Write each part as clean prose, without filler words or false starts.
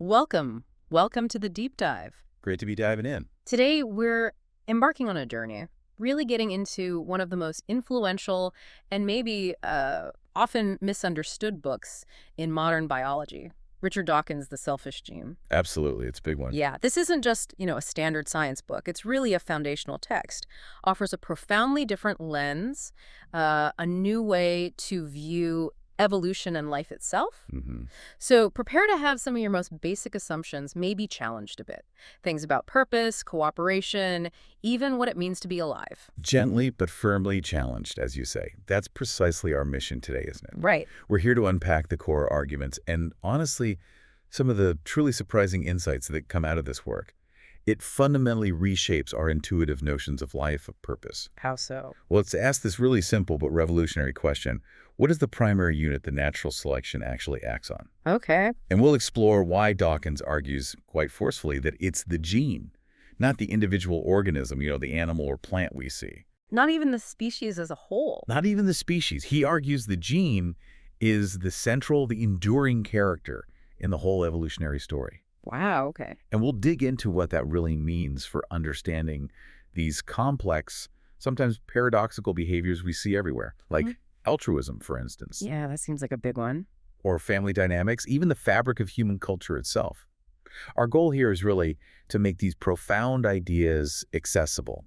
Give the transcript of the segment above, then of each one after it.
Welcome. Welcome to the deep dive. Great to be diving in. Today, we're embarking on a journey, really getting into one of the most influential and maybe often misunderstood books in modern biology, Richard Dawkins' The Selfish Gene. Absolutely. It's a big one. Yeah, this isn't just, a standard science book. It's really a foundational text. Offers a profoundly different lens, a new way to view evolution and life itself. So prepare to have some of your most basic assumptions maybe challenged a bit. Things about purpose, cooperation, even what it means to be alive. Gently but firmly challenged, as you say. That's precisely our mission today, isn't it? Right. We're here to unpack the core arguments and, honestly, some of the truly surprising insights that come out of this work. It fundamentally reshapes our intuitive notions of life, of purpose. How so? Well, let's ask this really simple but revolutionary question. What is the primary unit that natural selection actually acts on? Okay. And we'll explore why Dawkins argues quite forcefully that it's the gene, not the individual organism, the animal or plant we see. Not even the species as a whole. Not even the species. He argues the gene is the central, the enduring character in the whole evolutionary story. Wow, okay. And we'll dig into what that really means for understanding these complex, sometimes paradoxical behaviors we see everywhere, like altruism, for instance. Yeah, that seems like a big one. Or family dynamics, even the fabric of human culture itself. Our goal here is really to make these profound ideas accessible,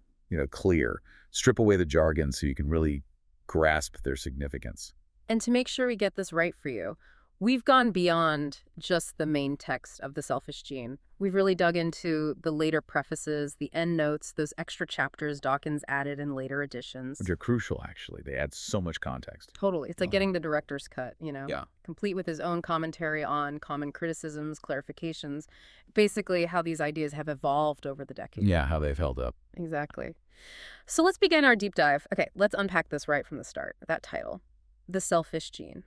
clear, strip away the jargon so you can really grasp their significance. And to make sure we get this right for you, we've gone beyond just the main text of The Selfish Gene. We've really dug into the later prefaces, the endnotes, those extra chapters Dawkins added in later editions. Which are crucial, actually. They add so much context. Totally. It's like getting the director's cut, Yeah. complete with his own commentary on common criticisms, clarifications, basically how these ideas have evolved over the decades. Yeah, how they've held up. Exactly. So let's begin our deep dive. Okay, let's unpack this right from the start. That title, The Selfish Gene.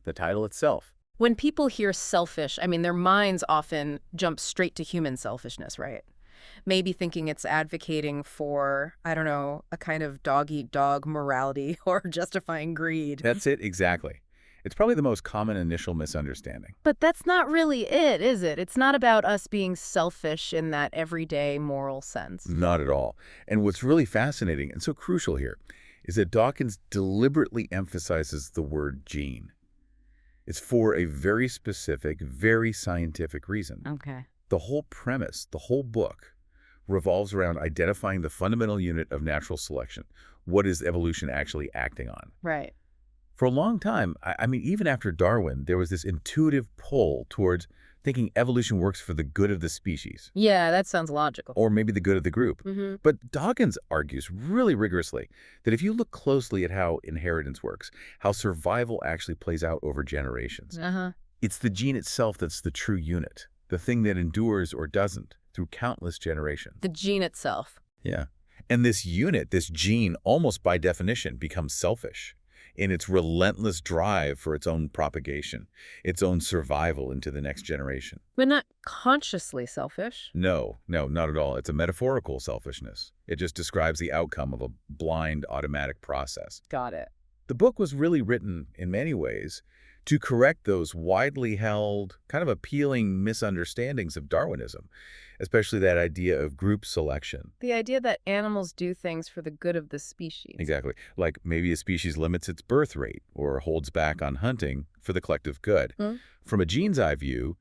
The title itself. When people hear selfish, their minds often jump straight to human selfishness, right? Maybe thinking it's advocating for, a kind of dog-eat-dog morality or justifying greed. That's it, exactly. It's probably the most common initial misunderstanding. But that's not really it, is it? It's not about us being selfish in that everyday moral sense. Not at all. And what's really fascinating and so crucial here is that Dawkins deliberately emphasizes the word gene. It's for a very specific, very scientific reason. Okay. The whole premise, the whole book, revolves around identifying the fundamental unit of natural selection. What is evolution actually acting on? Right. For a long time, even after Darwin, there was this intuitive pull towards thinking evolution works for the good of the species. Yeah, that sounds logical. Or maybe the good of the group. But Dawkins argues really rigorously that if you look closely at how inheritance works, how survival actually plays out over generations, it's the gene itself that's the true unit, the thing that endures or doesn't through countless generations. The gene itself. Yeah. And this unit, this gene, almost by definition becomes selfish in its relentless drive for its own propagation, its own survival into the next generation. But not consciously selfish. No, not at all. It's a metaphorical selfishness. It just describes the outcome of a blind, automatic process. Got it. The book was really written, in many ways, to correct those widely held, kind of appealing misunderstandings of Darwinism, especially that idea of group selection. The idea that animals do things for the good of the species. Exactly. Like maybe a species limits its birth rate or holds back on hunting for the collective good. From a gene's eye view,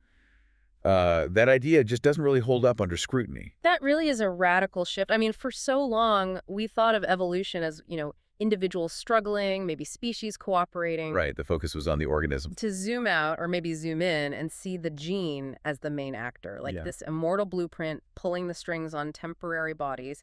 that idea just doesn't really hold up under scrutiny. That really is a radical shift. For so long, we thought of evolution as, individuals struggling, maybe species cooperating. Right. The focus was on the organism. To zoom out or maybe zoom in and see the gene as the main actor, like this immortal blueprint pulling the strings on temporary bodies,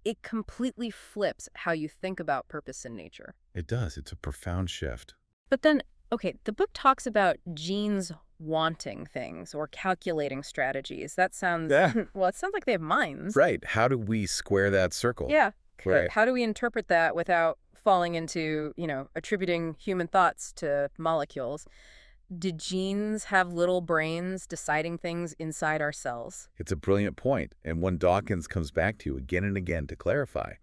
it completely flips how you think about purpose in nature. It does. It's a profound shift. But then, okay, the book talks about genes wanting things or calculating strategies. That sounds, well, it sounds like they have minds. Right. How do we square that circle? Yeah. Right. How do we interpret that without falling into, attributing human thoughts to molecules? Do genes have little brains deciding things inside our cells? It's a brilliant point, and one Dawkins comes back to again and again to clarify.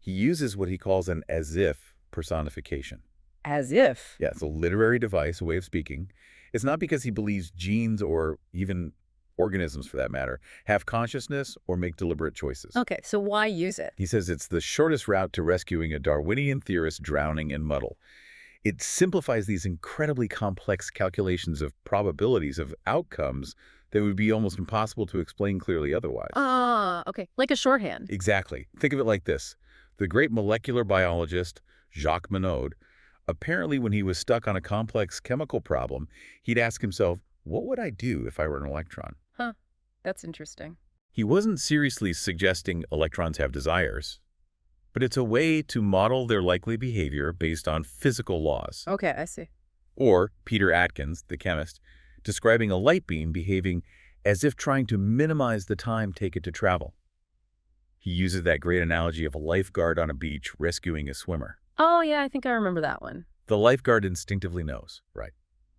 He uses what he calls an as-if personification. As if? Yeah, it's a literary device, a way of speaking, It's not because he believes genes or even organisms, for that matter, have consciousness or make deliberate choices. Okay, so why use it? He says it's the shortest route to rescuing a Darwinian theorist drowning in muddle. It simplifies these incredibly complex calculations of probabilities of outcomes that would be almost impossible to explain clearly otherwise. Ah, okay, like a shorthand. Exactly. Think of it like this. The great molecular biologist, Jacques Monod, apparently when he was stuck on a complex chemical problem, he'd ask himself, what would I do if I were an electron? Huh, that's interesting. He wasn't seriously suggesting electrons have desires, but it's a way to model their likely behavior based on physical laws. Okay, I see. Or Peter Atkins, the chemist, describing a light beam behaving as if trying to minimize the time taken to travel. He uses that great analogy of a lifeguard on a beach rescuing a swimmer. Oh, yeah, I think I remember that one. The lifeguard instinctively knows, right?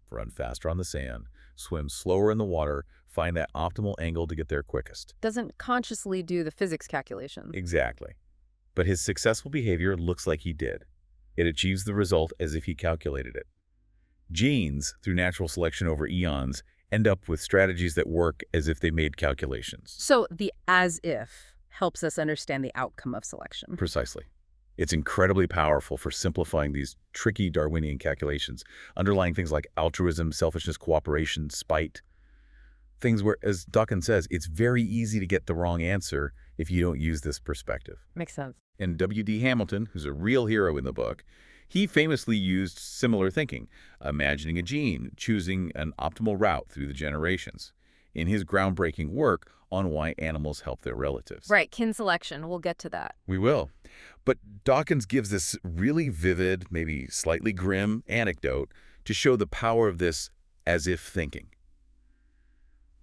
Run faster on the sand, swim slower in the water, find that optimal angle to get there quickest. Doesn't consciously do the physics calculation. Exactly. But his successful behavior looks like he did. It achieves the result as if he calculated it. Genes, through natural selection over eons, end up with strategies that work as if they made calculations. So the as-if helps us understand the outcome of selection. Precisely. It's incredibly powerful for simplifying these tricky Darwinian calculations, underlying things like altruism, selfishness, cooperation, spite. Things where, as Dawkins says, it's very easy to get the wrong answer if you don't use this perspective. Makes sense. And W.D. Hamilton, who's a real hero in the book, he famously used similar thinking, imagining a gene, choosing an optimal route through the generations, in his groundbreaking work on why animals help their relatives. Right, kin selection. We'll get to that. We will. But Dawkins gives this really vivid, maybe slightly grim anecdote to show the power of this as-if thinking.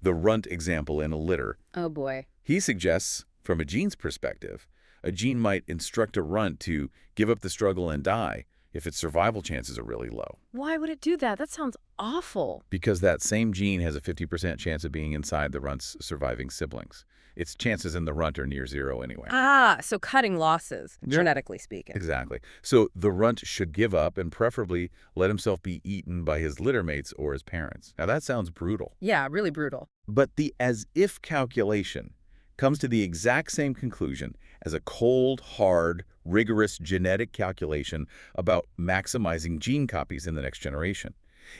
The runt example in a litter. Oh, boy. He suggests, from a gene's perspective, a gene might instruct a runt to give up the struggle and die if its survival chances are really low. Why would it do that? That sounds awful. Because that same gene has a 50% chance of being inside the runt's surviving siblings. Its chances in the runt are near zero anyway. Ah, so cutting losses, genetically speaking. Exactly. So the runt should give up and preferably let himself be eaten by his littermates or his parents. Now that sounds brutal. Yeah, really brutal. But the as-if calculation comes to the exact same conclusion as a cold, hard, rigorous genetic calculation about maximizing gene copies in the next generation.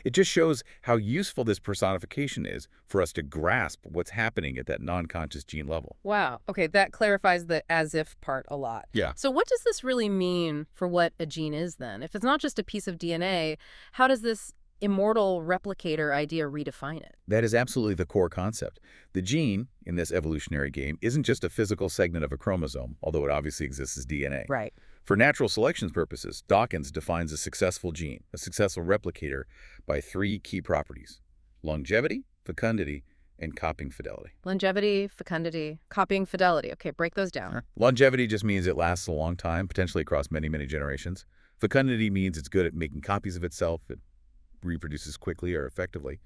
It just shows how useful this personification is for us to grasp what's happening at that non-conscious gene level. Wow. Okay, that clarifies the as-if part a lot. Yeah. So what does this really mean for what a gene is then? If it's not just a piece of DNA, how does this immortal replicator idea redefine it? That is absolutely the core concept. The gene, in this evolutionary game, isn't just a physical segment of a chromosome, although it obviously exists as DNA. Right. For natural selection purposes, Dawkins defines a successful gene, a successful replicator, by three key properties: longevity, fecundity, and copying fidelity. Longevity, fecundity, copying fidelity. Okay, break those down. Sure. Longevity just means it lasts a long time, potentially across many, many generations. Fecundity means it's good at making copies of itself. It reproduces quickly or effectively.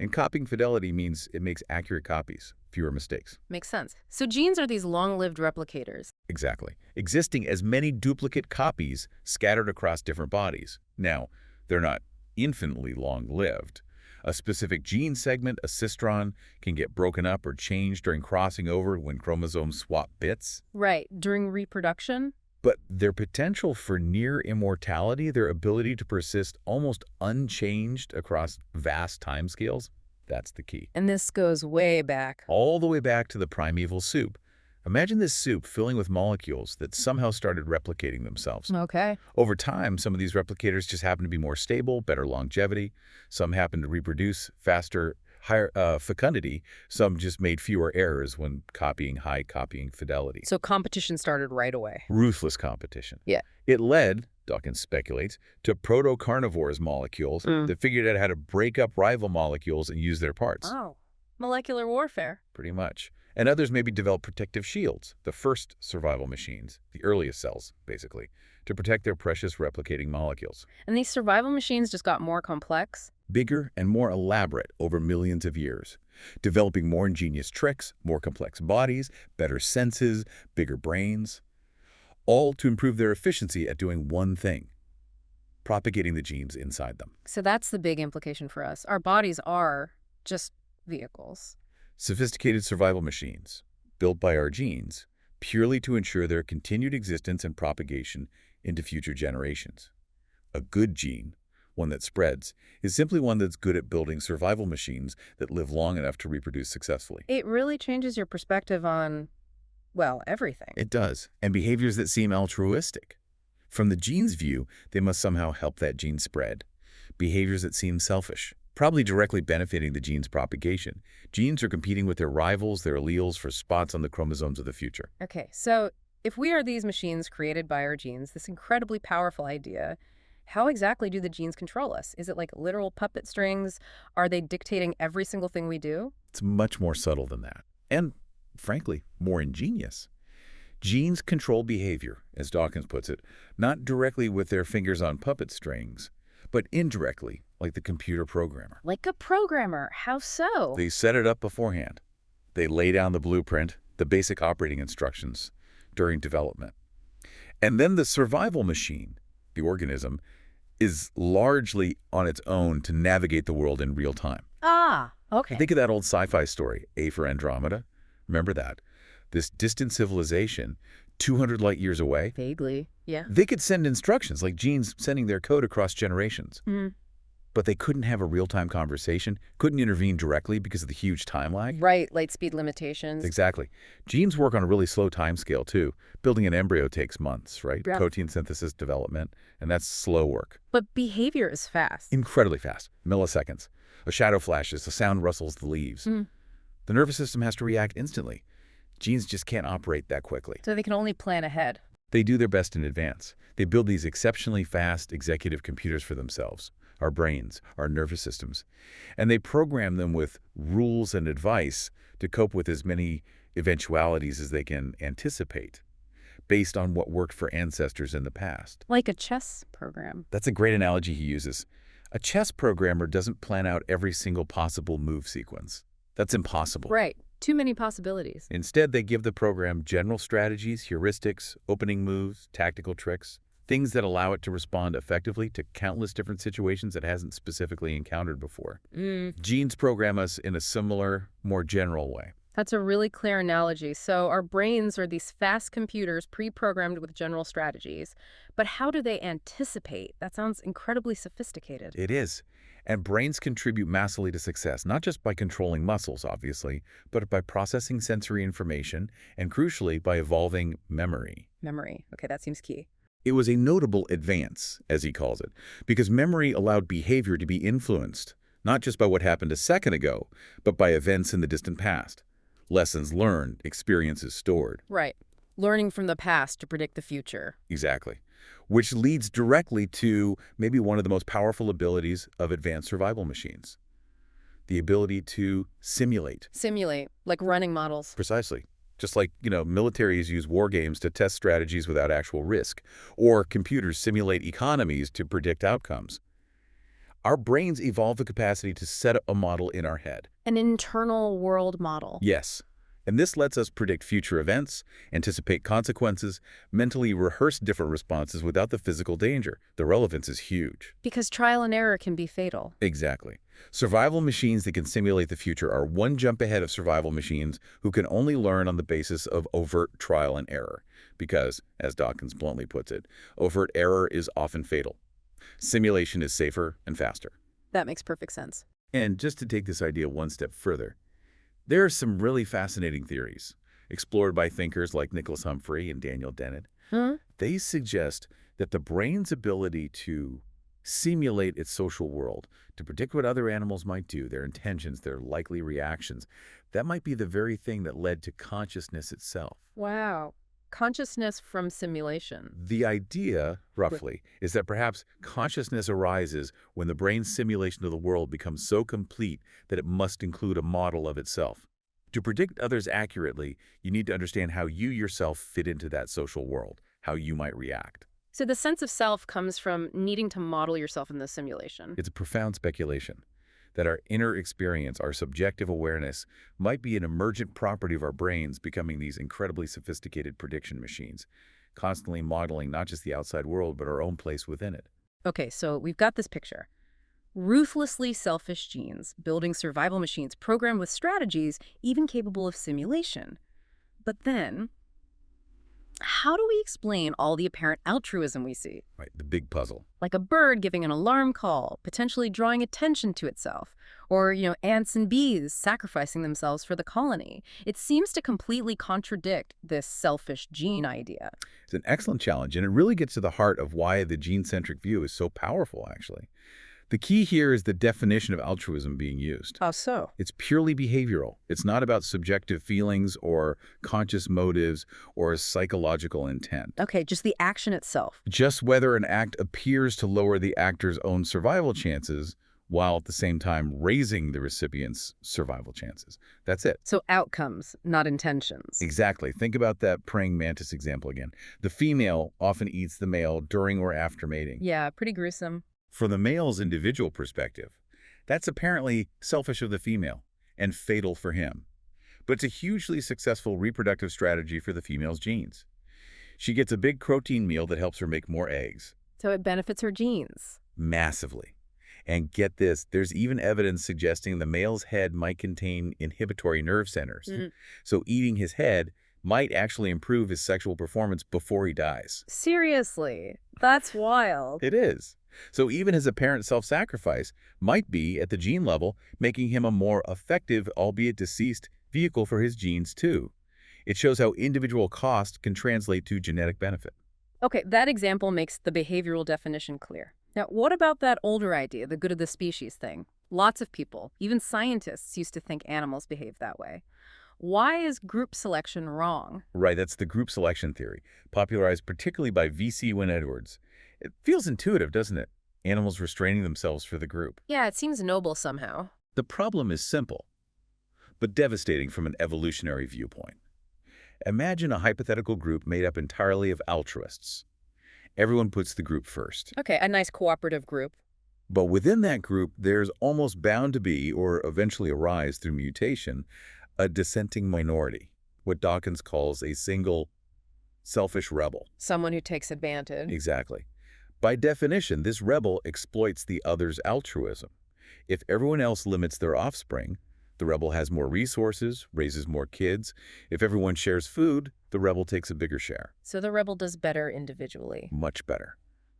And copying fidelity means it makes accurate copies, fewer mistakes. Makes sense. So genes are these long-lived replicators. Exactly. Existing as many duplicate copies scattered across different bodies. Now, they're not infinitely long-lived. A specific gene segment, a cistron, can get broken up or changed during crossing over when chromosomes swap bits. Right. During reproduction? But their potential for near immortality, their ability to persist almost unchanged across vast timescales, that's the key. And this goes way back. All the way back to the primeval soup. Imagine this soup filling with molecules that somehow started replicating themselves. Okay. Over time, some of these replicators just happen to be more stable, better longevity. Some happen to reproduce faster, higher fecundity. Some just made fewer errors when copying high copying fidelity. So competition started right away. Ruthless competition. Yeah. It led, Dawkins speculates, to proto-carnivores molecules that figured out how to break up rival molecules and use their parts. Oh, molecular warfare. Pretty much. And others maybe developed protective shields, the first survival machines, the earliest cells, basically, to protect their precious replicating molecules. And these survival machines just got more complex? Bigger and more elaborate over millions of years, developing more ingenious tricks, more complex bodies, better senses, bigger brains, all to improve their efficiency at doing one thing: propagating the genes inside them. So that's the big implication for us. Our bodies are just vehicles. Sophisticated survival machines, built by our genes, purely to ensure their continued existence and propagation into future generations. A good gene, one that spreads, is simply one that's good at building survival machines that live long enough to reproduce successfully. It really changes your perspective on, well, everything. It does. And behaviors that seem altruistic. From the gene's view, they must somehow help that gene spread. Behaviors that seem selfish, probably directly benefiting the gene's propagation. Genes are competing with their rivals, their alleles, for spots on the chromosomes of the future. Okay, so if we are these machines created by our genes, this incredibly powerful idea, how exactly do the genes control us? Is it like literal puppet strings? Are they dictating every single thing we do? It's much more subtle than that. And, frankly, more ingenious. Genes control behavior, as Dawkins puts it, not directly with their fingers on puppet strings, but indirectly, like the computer programmer. Like a programmer. How so? They set it up beforehand. They lay down the blueprint, the basic operating instructions, during development. And then the survival machine, the organism, is largely on its own to navigate the world in real time. Ah, okay. Think of that old sci-fi story, A for Andromeda. Remember that? This distant civilization, 200 light years away. Vaguely, yeah. They could send instructions, like genes sending their code across generations. But they couldn't have a real-time conversation, couldn't intervene directly because of the huge time lag. Right, light speed limitations. Exactly. Genes work on a really slow time scale, too. Building an embryo takes months, right? Yeah. Protein synthesis development, and that's slow work. But behavior is fast. Incredibly fast. Milliseconds. A shadow flashes, a sound rustles the leaves. The nervous system has to react instantly. Genes just can't operate that quickly. So they can only plan ahead. They do their best in advance. They build these exceptionally fast executive computers for themselves, our brains, our nervous systems, and they program them with rules and advice to cope with as many eventualities as they can anticipate, based on what worked for ancestors in the past. Like a chess program. That's a great analogy he uses. A chess programmer doesn't plan out every single possible move sequence. That's impossible. Right. Too many possibilities. Instead, they give the program general strategies, heuristics, opening moves, tactical tricks, things that allow it to respond effectively to countless different situations it hasn't specifically encountered before. Genes program us in a similar, more general way. That's a really clear analogy. So our brains are these fast computers pre-programmed with general strategies. But how do they anticipate? That sounds incredibly sophisticated. It is. And brains contribute massively to success, not just by controlling muscles, obviously, but by processing sensory information and, crucially, by evolving memory. Memory. Okay, that seems key. It was a notable advance, as he calls it, because memory allowed behavior to be influenced, not just by what happened a second ago, but by events in the distant past. Lessons learned, experiences stored. Right. Learning from the past to predict the future. Exactly. Which leads directly to maybe one of the most powerful abilities of advanced survival machines. The ability to simulate. Simulate, like running models. Precisely. Just like, militaries use war games to test strategies without actual risk, or computers simulate economies to predict outcomes. Our brains evolve the capacity to set up a model in our head. An internal world model. Yes. And this lets us predict future events, anticipate consequences, mentally rehearse different responses without the physical danger. The relevance is huge. Because trial and error can be fatal. Exactly. Survival machines that can simulate the future are one jump ahead of survival machines who can only learn on the basis of overt trial and error. Because, as Dawkins bluntly puts it, overt error is often fatal. Simulation is safer and faster. That makes perfect sense. And just to take this idea one step further, there are some really fascinating theories explored by thinkers like Nicholas Humphrey and Daniel Dennett. They suggest that the brain's ability to simulate its social world, to predict what other animals might do, their intentions, their likely reactions, that might be the very thing that led to consciousness itself. Wow. Consciousness from simulation. The idea, roughly, is that perhaps consciousness arises when the brain's simulation of the world becomes so complete that it must include a model of itself. To predict others accurately, you need to understand how you yourself fit into that social world, how you might react. So the sense of self comes from needing to model yourself in the simulation. It's a profound speculation that our inner experience, our subjective awareness, might be an emergent property of our brains becoming these incredibly sophisticated prediction machines, constantly modeling not just the outside world, but our own place within it. Okay, so we've got this picture. Ruthlessly selfish genes, building survival machines programmed with strategies even capable of simulation. But then, how do we explain all the apparent altruism we see? Right, the big puzzle. Like a bird giving an alarm call, potentially drawing attention to itself. Or, ants and bees sacrificing themselves for the colony. It seems to completely contradict this selfish gene idea. It's an excellent challenge, and it really gets to the heart of why the gene-centric view is so powerful, actually. The key here is the definition of altruism being used. How so? It's purely behavioral. It's not about subjective feelings or conscious motives or psychological intent. Okay, just the action itself. Just whether an act appears to lower the actor's own survival chances while at the same time raising the recipient's survival chances. That's it. So outcomes, not intentions. Exactly. Think about that praying mantis example again. The female often eats the male during or after mating. Yeah, pretty gruesome. From the male's individual perspective, that's apparently selfish of the female and fatal for him. But it's a hugely successful reproductive strategy for the female's genes. She gets a big protein meal that helps her make more eggs. So it benefits her genes. Massively. And get this, there's even evidence suggesting the male's head might contain inhibitory nerve centers. So eating his head might actually improve his sexual performance before he dies. Seriously? That's wild. It is. So even his apparent self-sacrifice might be, at the gene level, making him a more effective, albeit deceased, vehicle for his genes too. It shows how individual cost can translate to genetic benefit. Okay, that example makes the behavioral definition clear. Now, what about that older idea, the good of the species thing? Lots of people, even scientists, used to think animals behave that way. Why is group selection wrong? Right, that's the group selection theory, popularized particularly by V.C. Wynne-Edwards. It feels intuitive, doesn't it? Animals restraining themselves for the group. Yeah, it seems noble somehow. The problem is simple, but devastating from an evolutionary viewpoint. Imagine a hypothetical group made up entirely of altruists. Everyone puts the group first. Okay, a nice cooperative group. But within that group, there's almost bound to be, or eventually arise through mutation, a dissenting minority, what Dawkins calls a single selfish rebel. Someone who takes advantage. Exactly. By definition, this rebel exploits the other's altruism. If everyone else limits their offspring, the rebel has more resources, raises more kids. If everyone shares food, the rebel takes a bigger share. So the rebel does better individually. Much better.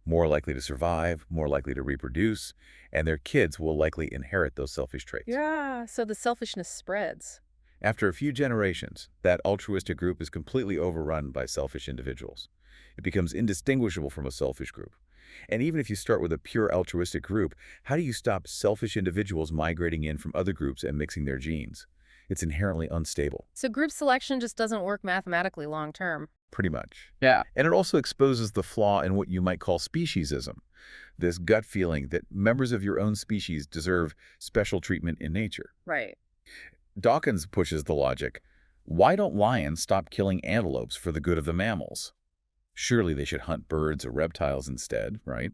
More likely to survive, more likely to reproduce, and their kids will likely inherit those selfish traits. Yeah, so the selfishness spreads. After a few generations, that altruistic group is completely overrun by selfish individuals. It becomes indistinguishable from a selfish group. And even if you start with a pure altruistic group, how do you stop selfish individuals migrating in from other groups and mixing their genes? It's inherently unstable. So group selection just doesn't work mathematically long term. Pretty much. Yeah. And it also exposes the flaw in what you might call speciesism, this gut feeling that members of your own species deserve special treatment in nature. Right. Dawkins pushes the logic, why don't lions stop killing antelopes for the good of the mammals? Surely they should hunt birds or reptiles instead, right?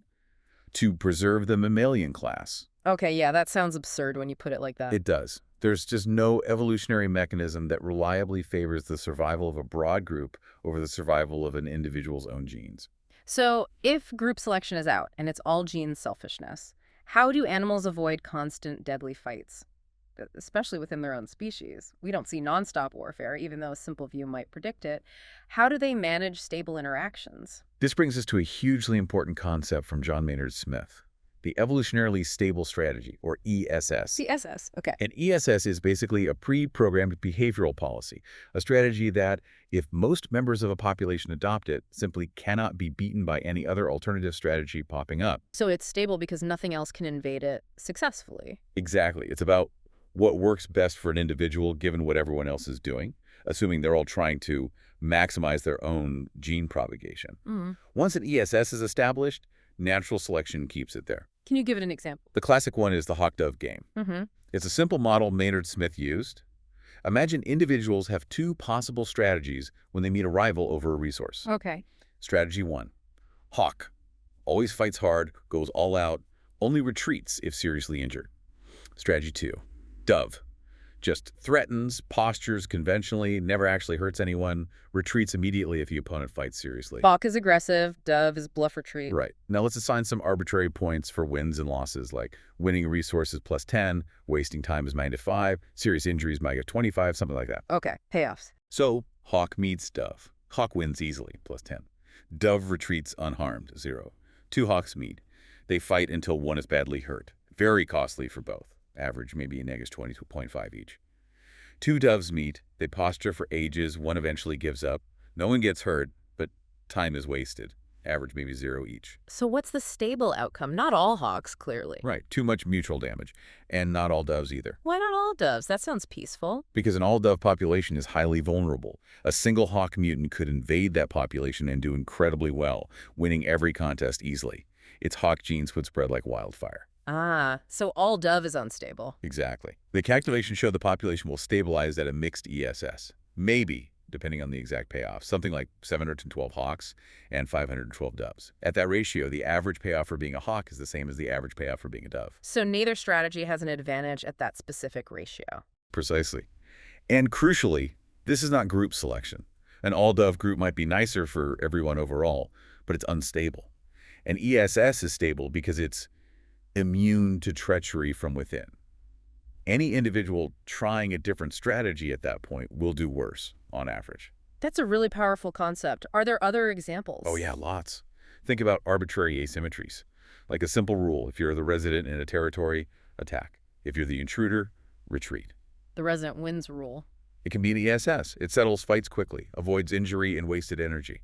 To preserve the mammalian class. Okay, yeah, that sounds absurd when you put it like that. It does. There's just no evolutionary mechanism that reliably favors the survival of a broad group over the survival of an individual's own genes. So if group selection is out and it's all gene selfishness, how do animals avoid constant deadly fights? Especially within their own species. We don't see nonstop warfare, even though a simple view might predict it. How do they manage stable interactions? This brings us to a hugely important concept from John Maynard Smith, the Evolutionarily Stable Strategy, or ESS. The SS, okay. And ESS is basically a pre-programmed behavioral policy, a strategy that, if most members of a population adopt it, simply cannot be beaten by any other alternative strategy popping up. So it's stable because nothing else can invade it successfully. Exactly. It's about what works best for an individual given what everyone else is doing, assuming they're all trying to maximize their own gene propagation. Once an ESS is established, natural selection keeps it there. Can you give it an example? The classic one is the hawk-dove game. It's a simple model Maynard Smith used. Imagine individuals have two possible strategies when they meet a rival over a resource. Okay. Strategy 1. Hawk. Always fights hard, goes all out, only retreats if seriously injured. Strategy 2. Dove. just threatens, postures conventionally, never actually hurts anyone, retreats immediately if the opponent fights seriously. Hawk is aggressive, dove is bluff retreat. Right. Now let's assign some arbitrary points for wins and losses, like winning resources +10, wasting time is -5, serious injuries might get 25, something like that. Okay, payoffs. So hawk meets dove. Hawk wins easily, +10. Dove retreats unharmed, 0. Two hawks meet. They fight until one is badly hurt. Very costly for both. Average maybe a -22.5 each. Two doves meet. They posture for ages. One eventually gives up. No one gets hurt, but time is wasted. Average maybe 0 each. So what's the stable outcome? Not all hawks, clearly. Right. Too much mutual damage. And not all doves either. Why not all doves? That sounds peaceful. Because an all-dove population is highly vulnerable. A single hawk mutant could invade that population and do incredibly well, winning every contest easily. Its hawk genes would spread like wildfire. Ah, so all dove is unstable. Exactly. The calculations show the population will stabilize at a mixed ESS. Maybe, depending on the exact payoff, something like 712 hawks and 512 doves. At that ratio, the average payoff for being a hawk is the same as the average payoff for being a dove. So neither strategy has an advantage at that specific ratio. Precisely. And crucially, this is not group selection. An all-dove group might be nicer for everyone overall, but it's unstable. An ESS is stable because it's immune to treachery from within. Any individual trying a different strategy at that point will do worse, on average. That's a really powerful concept. Are there other examples? Oh yeah, lots. Think about arbitrary asymmetries. Like a simple rule, if you're the resident in a territory, attack. If you're the intruder, retreat. The resident wins rule. It can be an ESS. It settles fights quickly, avoids injury and wasted energy.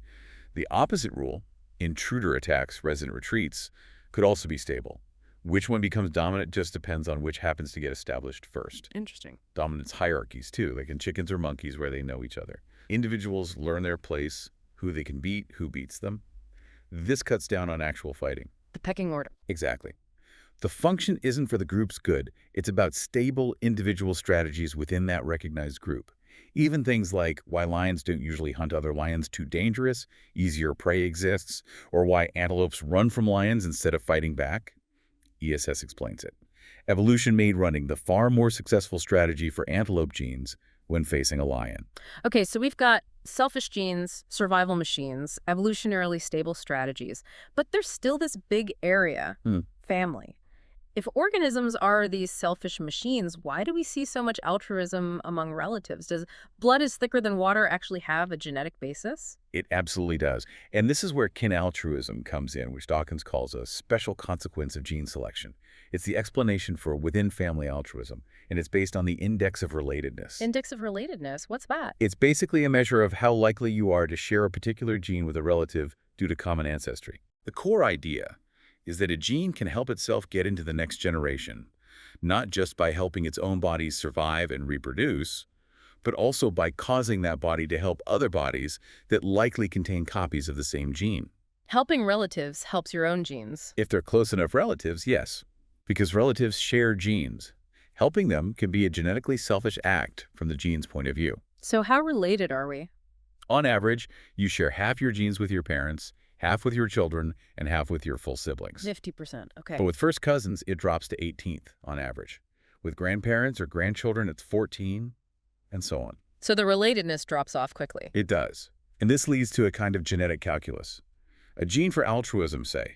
The opposite rule, intruder attacks, resident retreats, could also be stable. Which one becomes dominant just depends on which happens to get established first. Interesting. Dominance hierarchies, too, like in chickens or monkeys where they know each other. Individuals learn their place, who they can beat, who beats them. This cuts down on actual fighting. The pecking order. Exactly. The function isn't for the group's good. It's about stable individual strategies within that recognized group. Even things like why lions don't usually hunt other lions too dangerous, easier prey exists, or why antelopes run from lions instead of fighting back. ESS explains it. Evolution made running the far more successful strategy for antelope genes when facing a lion. Okay, so we've got selfish genes, survival machines, evolutionarily stable strategies, but there's still this big area, family. If organisms are these selfish machines, why do we see so much altruism among relatives? Does blood is thicker than water actually have a genetic basis? It absolutely does. And this is where kin altruism comes in, which Dawkins calls a special consequence of gene selection. It's the explanation for within-family altruism, and it's based on the index of relatedness. Index of relatedness? What's that? It's basically a measure of how likely you are to share a particular gene with a relative due to common ancestry. The core idea is that a gene can help itself get into the next generation, not just by helping its own bodies survive and reproduce, but also by causing that body to help other bodies that likely contain copies of the same gene. Helping relatives helps your own genes. If they're close enough relatives, yes, because relatives share genes. Helping them can be a genetically selfish act from the gene's point of view. So how related are we? On average, you share half your genes with your parents, half with your children, and half with your full siblings. 50%, okay. But with first cousins, it drops to 18th on average. With grandparents or grandchildren, it's 14, and so on. So the relatedness drops off quickly. It does. And this leads to a kind of genetic calculus. A gene for altruism, say,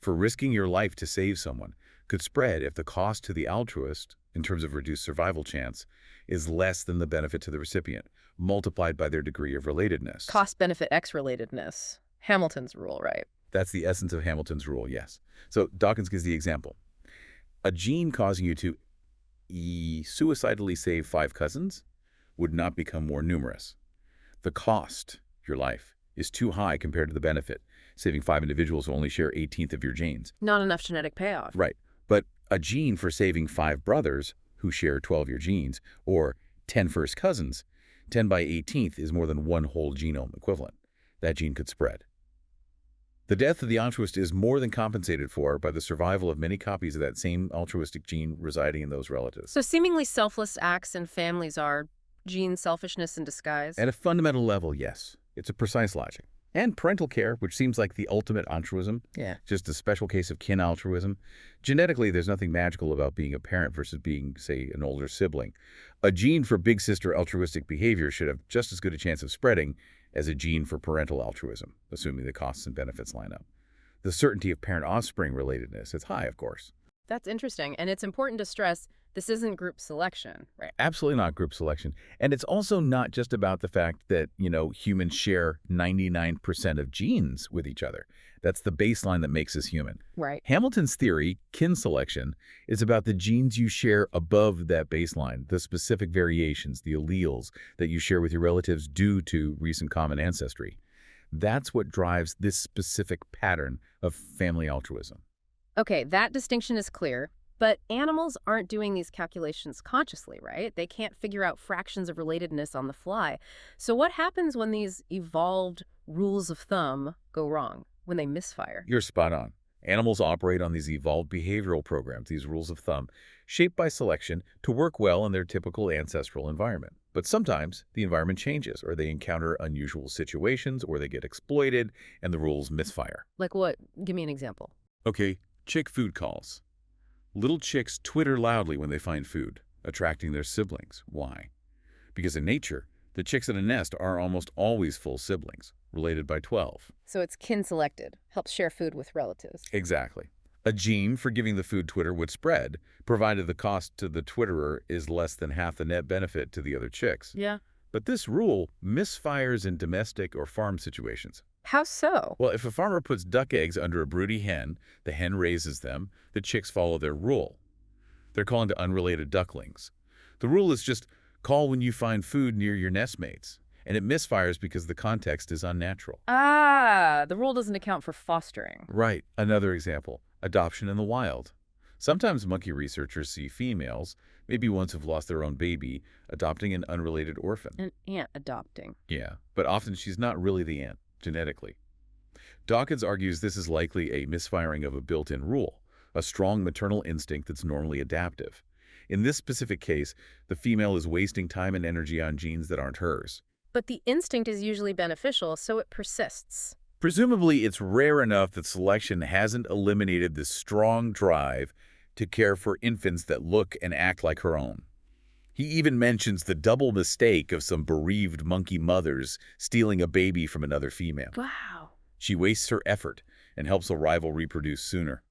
for risking your life to save someone, could spread if the cost to the altruist, in terms of reduced survival chance, is less than the benefit to the recipient, multiplied by their degree of relatedness. Cost-benefit X-relatedness. Hamilton's rule, right? That's the essence of Hamilton's rule, yes. So Dawkins gives the example. A gene causing you to suicidally save 5 cousins would not become more numerous. The cost, your life, is too high compared to the benefit. Saving 5 individuals who only share 18th of your genes. Not enough genetic payoff. Right. But a gene for saving 5 brothers who share 12 of your genes, or 10 first cousins, 10 by 18th is more than 1 whole genome equivalent. That gene could spread. The death of the altruist is more than compensated for by the survival of many copies of that same altruistic gene residing in those relatives. So seemingly selfless acts in families are gene selfishness in disguise? At a fundamental level, yes. It's a precise logic. And parental care, which seems like the ultimate altruism, Yeah. just a special case of kin altruism. Genetically, there's nothing magical about being a parent versus being, say, an older sibling. A gene for big sister altruistic behavior should have just as good a chance of spreading as a gene for parental altruism, assuming the costs and benefits line up. The certainty of parent-offspring relatedness is high, of course. That's interesting, and it's important to stress this isn't group selection, right? Absolutely not group selection. And it's also not just about the fact that, humans share 99% of genes with each other. That's the baseline that makes us human. Right. Hamilton's theory, kin selection, is about the genes you share above that baseline, the specific variations, the alleles that you share with your relatives due to recent common ancestry. That's what drives this specific pattern of family altruism. Okay, that distinction is clear. But animals aren't doing these calculations consciously, right? They can't figure out fractions of relatedness on the fly. So what happens when these evolved rules of thumb go wrong, when they misfire? You're spot on. Animals operate on these evolved behavioral programs, these rules of thumb, shaped by selection to work well in their typical ancestral environment. But sometimes the environment changes, or they encounter unusual situations, or they get exploited, and the rules misfire. Like what? Give me an example. Okay, chick food calls. Little chicks twitter loudly when they find food, attracting their siblings. Why? Because in nature, the chicks in a nest are almost always full siblings, related by 12. So it's kin-selected, helps share food with relatives. Exactly. A gene for giving the food twitter would spread, provided the cost to the twitterer is less than half the net benefit to the other chicks. Yeah. But this rule misfires in domestic or farm situations. How so? Well, if a farmer puts duck eggs under a broody hen, the hen raises them, the chicks follow their rule. They're called into unrelated ducklings. The rule is just call when you find food near your nestmates, and it misfires because the context is unnatural. Ah, the rule doesn't account for fostering. Right. Another example, adoption in the wild. Sometimes monkey researchers see females, maybe ones who've lost their own baby, adopting an unrelated orphan. An ant adopting. Yeah, but often she's not really the ant. Genetically. Dawkins argues this is likely a misfiring of a built-in rule, a strong maternal instinct that's normally adaptive. In this specific case, the female is wasting time and energy on genes that aren't hers. But the instinct is usually beneficial, so it persists. Presumably, it's rare enough that selection hasn't eliminated the strong drive to care for infants that look and act like her own. He even mentions the double mistake of some bereaved monkey mothers stealing a baby from another female. Wow. She wastes her effort and helps a rival reproduce sooner.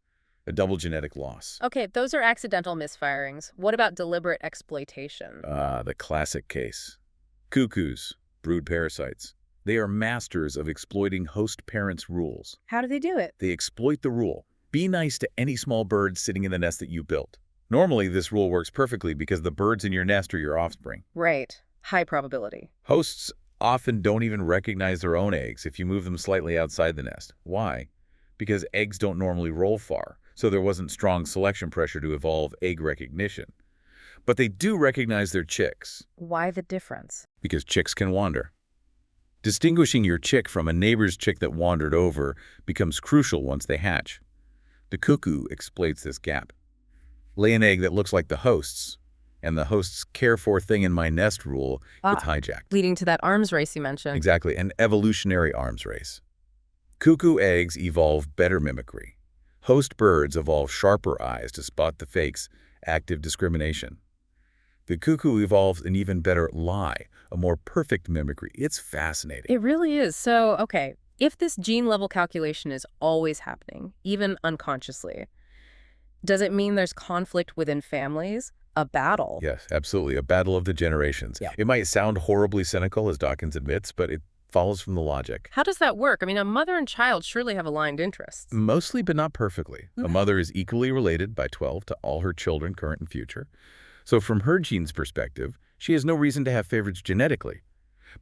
A double genetic loss. Okay, those are accidental misfirings. What about deliberate exploitation? The classic case. Cuckoos, brood parasites. They are masters of exploiting host parents' rules. How do they do it? They exploit the rule. Be nice to any small bird sitting in the nest that you built. Normally, this rule works perfectly because the birds in your nest are your offspring. Right. High probability. Hosts often don't even recognize their own eggs if you move them slightly outside the nest. Why? Because eggs don't normally roll far, so there wasn't strong selection pressure to evolve egg recognition. But they do recognize their chicks. Why the difference? Because chicks can wander. Distinguishing your chick from a neighbor's chick that wandered over becomes crucial once they hatch. The cuckoo exploits this gap. Lay an egg that looks like the host's, and the host's care for thing in my nest rule gets hijacked. Leading to that arms race you mentioned. Exactly, an evolutionary arms race. Cuckoo eggs evolve better mimicry. Host birds evolve sharper eyes to spot the fake's active discrimination. The cuckoo evolves an even better lie, a more perfect mimicry. It's fascinating. It really is. So, okay, if this gene-level calculation is always happening, even unconsciously, does it mean there's conflict within families? A battle? Yes, absolutely. A battle of the generations. Yeah. It might sound horribly cynical, as Dawkins admits, but it follows from the logic. How does that work? I mean, a mother and child surely have aligned interests. Mostly, but not perfectly. A mother is equally related by 12 to all her children, current and future. So from her gene's perspective, she has no reason to have favorites genetically.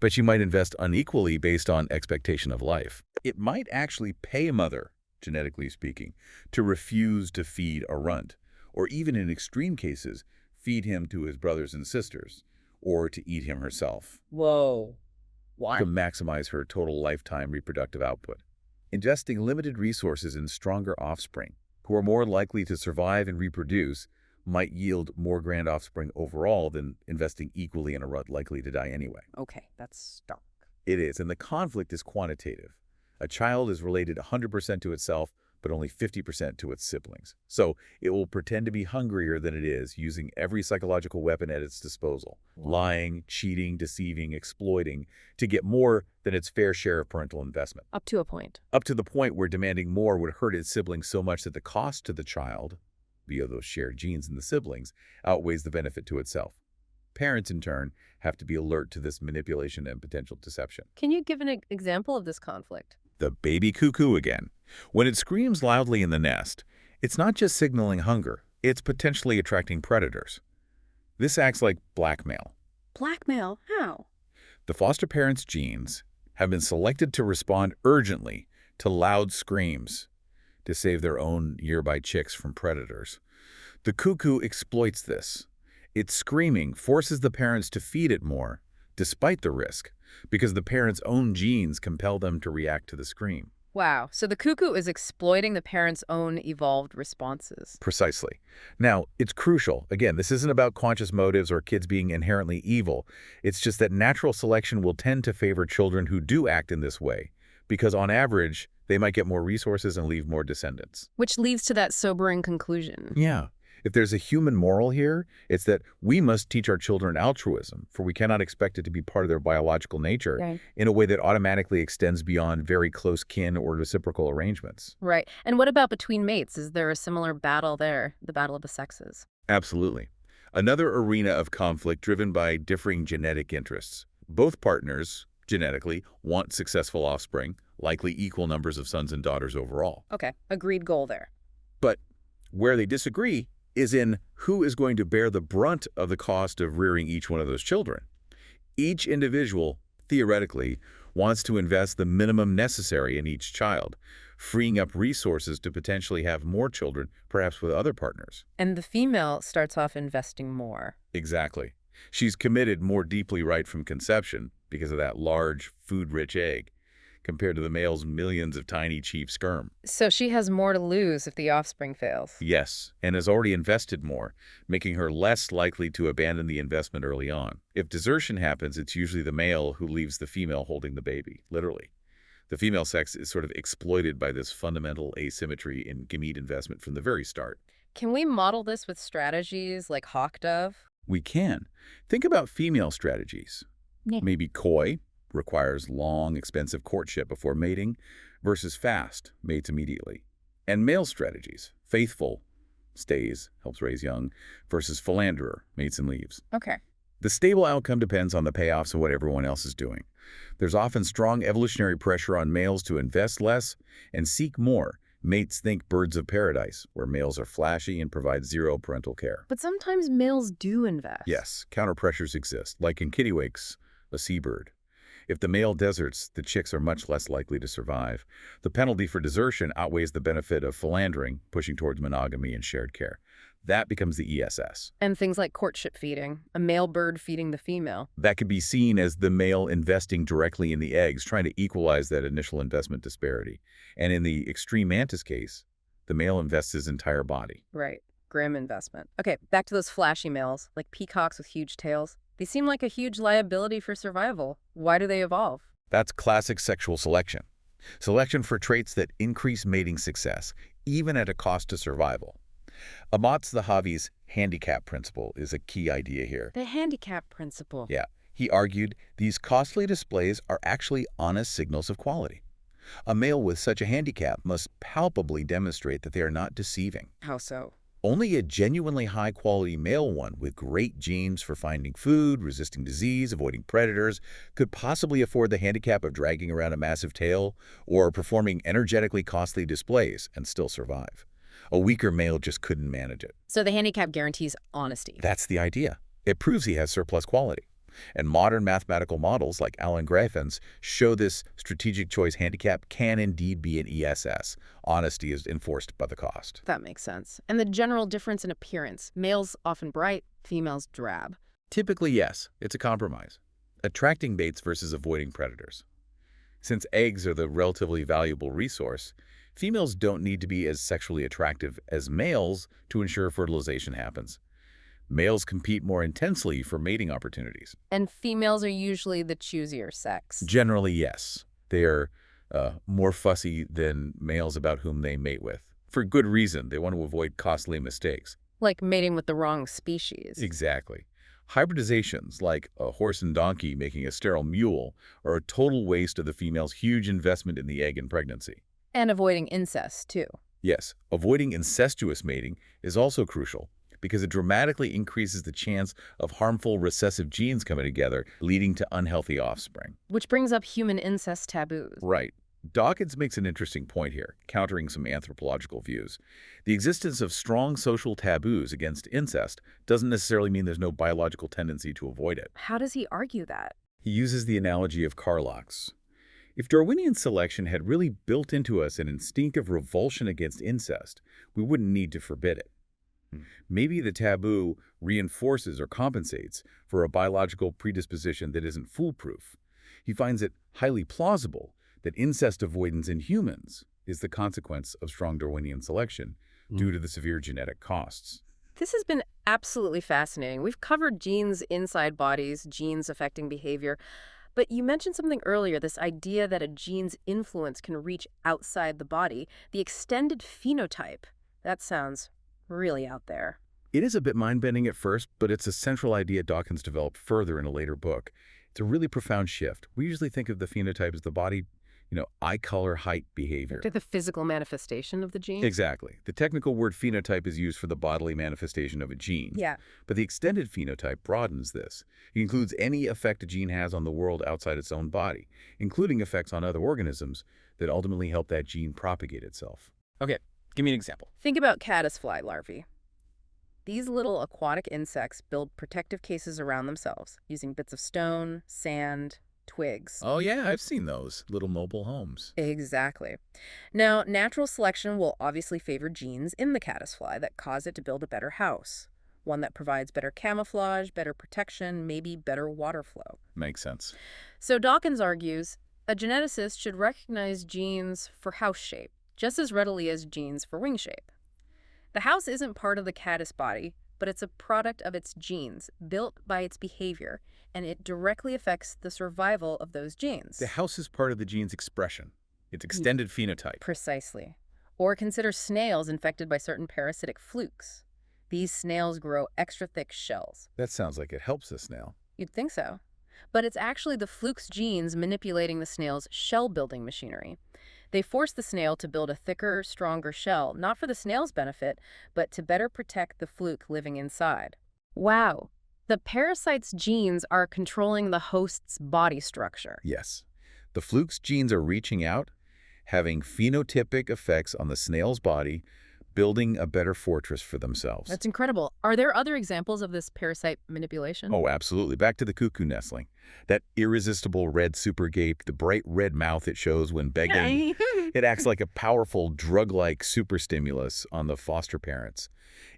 But she might invest unequally based on expectation of life. It might actually pay a mother, genetically speaking, to refuse to feed a runt, or even in extreme cases, feed him to his brothers and sisters, or to eat him herself. Whoa. Why? To maximize her total lifetime reproductive output. Investing limited resources in stronger offspring, who are more likely to survive and reproduce, might yield more grand offspring overall than investing equally in a runt likely to die anyway. Okay, that's stark. It is, and the conflict is quantitative. A child is related 100% to itself, but only 50% to its siblings. So it will pretend to be hungrier than it is, using every psychological weapon at its disposal. Wow. Lying, cheating, deceiving, exploiting, to get more than its fair share of parental investment. Up to a point. Up to the point where demanding more would hurt its siblings so much that the cost to the child, via those shared genes in the siblings, outweighs the benefit to itself. Parents, in turn, have to be alert to this manipulation and potential deception. Can you give an example of this conflict? The baby cuckoo again. When it screams loudly in the nest, it's not just signaling hunger, it's potentially attracting predators. This acts like blackmail. Blackmail? How? The foster parent's genes have been selected to respond urgently to loud screams to save their own nearby chicks from predators. The cuckoo exploits this. Its screaming forces the parents to feed it more, despite the risk, because the parents' own genes compel them to react to the scream. Wow. So the cuckoo is exploiting the parents' own evolved responses. Precisely. Now, it's crucial. Again, this isn't about conscious motives or kids being inherently evil. It's just that natural selection will tend to favor children who do act in this way, because on average, they might get more resources and leave more descendants. Which leads to that sobering conclusion. Yeah. If there's a human moral here, it's that we must teach our children altruism, for we cannot expect it to be part of their biological nature Right. in a way that automatically extends beyond very close kin or reciprocal arrangements. Right. And what about between mates? Is there a similar battle there, the battle of the sexes? Absolutely. Another arena of conflict driven by differing genetic interests. Both partners, genetically, want successful offspring, likely equal numbers of sons and daughters overall. Okay. Agreed goal there. But where they disagree is in who is going to bear the brunt of the cost of rearing each one of those children. Each individual, theoretically, wants to invest the minimum necessary in each child, freeing up resources to potentially have more children, perhaps with other partners. And the female starts off investing more. Exactly. She's committed more deeply right from conception because of that large, food-rich egg, compared to the male's millions of tiny, cheap sperm. So she has more to lose if the offspring fails. Yes, and has already invested more, making her less likely to abandon the investment early on. If desertion happens, it's usually the male who leaves the female holding the baby, literally. The female sex is sort of exploited by this fundamental asymmetry in gamete investment from the very start. Can we model this with strategies like hawk dove? We can. Think about female strategies. Yeah. Maybe coy, requires long, expensive courtship before mating, versus fast, mates immediately. And male strategies, faithful, stays, helps raise young, versus philanderer, mates and leaves. Okay. The stable outcome depends on the payoffs of what everyone else is doing. There's often strong evolutionary pressure on males to invest less and seek more. Mates think birds of paradise, where males are flashy and provide zero parental care. But sometimes males do invest. Yes, counterpressures exist, like in kittiwakes, a seabird. If the male deserts, the chicks are much less likely to survive. The penalty for desertion outweighs the benefit of philandering, pushing towards monogamy and shared care. That becomes the ESS. And things like courtship feeding, a male bird feeding the female. That could be seen as the male investing directly in the eggs, trying to equalize that initial investment disparity. And in the extreme mantis case, the male invests his entire body. Right. Grim investment. Okay, back to those flashy males, like peacocks with huge tails. They seem like a huge liability for survival. Why do they evolve? That's classic sexual selection. Selection for traits that increase mating success, even at a cost to survival. Amatz Zahavi's handicap principle is a key idea here. The handicap principle. Yeah, he argued these costly displays are actually honest signals of quality. A male with such a handicap must palpably demonstrate that they are not deceiving. How so? Only a genuinely high-quality male one with great genes for finding food, resisting disease, avoiding predators, could possibly afford the handicap of dragging around a massive tail or performing energetically costly displays and still survive. A weaker male just couldn't manage it. So the handicap guarantees honesty. That's the idea. It proves he has surplus quality. And modern mathematical models like Alan Grafen's show this strategic choice handicap can indeed be an ESS. Honesty is enforced by the cost. That makes sense. And the general difference in appearance. Males often bright, females drab. Typically, yes. It's a compromise. Attracting mates versus avoiding predators. Since eggs are the relatively valuable resource, females don't need to be as sexually attractive as males to ensure fertilization happens. Males compete more intensely for mating opportunities. And females are usually the choosier sex. Generally, yes. They are more fussy than males about whom they mate with. For good reason. They want to avoid costly mistakes. Like mating with the wrong species. Exactly. Hybridizations, like a horse and donkey making a sterile mule, are a total waste of the female's huge investment in the egg in pregnancy. And avoiding incest, too. Yes, avoiding incestuous mating is also crucial because it dramatically increases the chance of harmful recessive genes coming together, leading to unhealthy offspring. Which brings up human incest taboos. Right. Dawkins makes an interesting point here, countering some anthropological views. The existence of strong social taboos against incest doesn't necessarily mean there's no biological tendency to avoid it. How does he argue that? He uses the analogy of car locks. If Darwinian selection had really built into us an instinctive revulsion against incest, we wouldn't need to forbid it. Maybe the taboo reinforces or compensates for a biological predisposition that isn't foolproof. He finds it highly plausible that incest avoidance in humans is the consequence of strong Darwinian selection due to the severe genetic costs. This has been absolutely fascinating. We've covered genes inside bodies, genes affecting behavior. But you mentioned something earlier, this idea that a gene's influence can reach outside the body, the extended phenotype. That sounds really out there. It is a bit mind-bending at first, but it's a central idea Dawkins developed further in a later book. It's a really profound shift. We usually think of the phenotype as the body, eye color, height, behavior. Like the physical manifestation of the gene? Exactly. The technical word phenotype is used for the bodily manifestation of a gene. Yeah. But the extended phenotype broadens this. It includes any effect a gene has on the world outside its own body, including effects on other organisms that ultimately help that gene propagate itself. Okay, give me an example. Think about caddisfly larvae. These little aquatic insects build protective cases around themselves using bits of stone, sand, twigs. Oh yeah, I've seen those little mobile homes. Exactly. Now, natural selection will obviously favor genes in the caddisfly that cause it to build a better house, one that provides better camouflage, better protection, maybe better water flow. Makes sense. So Dawkins argues a geneticist should recognize genes for house shape just as readily as genes for wing shape. The house isn't part of the caddis body, but it's a product of its genes, built by its behavior, and it directly affects the survival of those genes. The house is part of the gene's expression, its extended phenotype. Precisely. Or consider snails infected by certain parasitic flukes. These snails grow extra thick shells. That sounds like it helps the snail. You'd think so. But it's actually the fluke's genes manipulating the snail's shell-building machinery. They force the snail to build a thicker, stronger shell, not for the snail's benefit, but to better protect the fluke living inside. Wow. The parasite's genes are controlling the host's body structure. Yes. The fluke's genes are reaching out, having phenotypic effects on the snail's body, building a better fortress for themselves. That's incredible. Are there other examples of this parasite manipulation? Oh, absolutely. Back to the cuckoo nestling. That irresistible red supergape, the bright red mouth it shows when begging, it acts like a powerful drug-like superstimulus on the foster parents.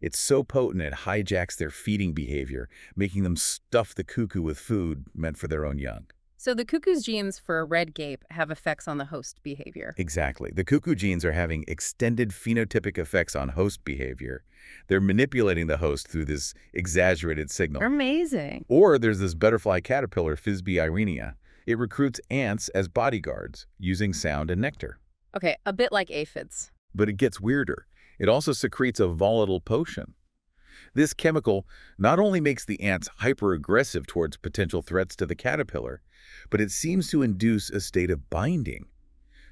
It's so potent it hijacks their feeding behavior, making them stuff the cuckoo with food meant for their own young. So the cuckoo's genes for a red gape have effects on the host behavior. Exactly. The cuckoo genes are having extended phenotypic effects on host behavior. They're manipulating the host through this exaggerated signal. Amazing. Or there's this butterfly caterpillar, Thisbe irenia. It recruits ants as bodyguards using sound and nectar. Okay, a bit like aphids. But it gets weirder. It also secretes a volatile potion. This chemical not only makes the ants hyper-aggressive towards potential threats to the caterpillar, but it seems to induce a state of binding.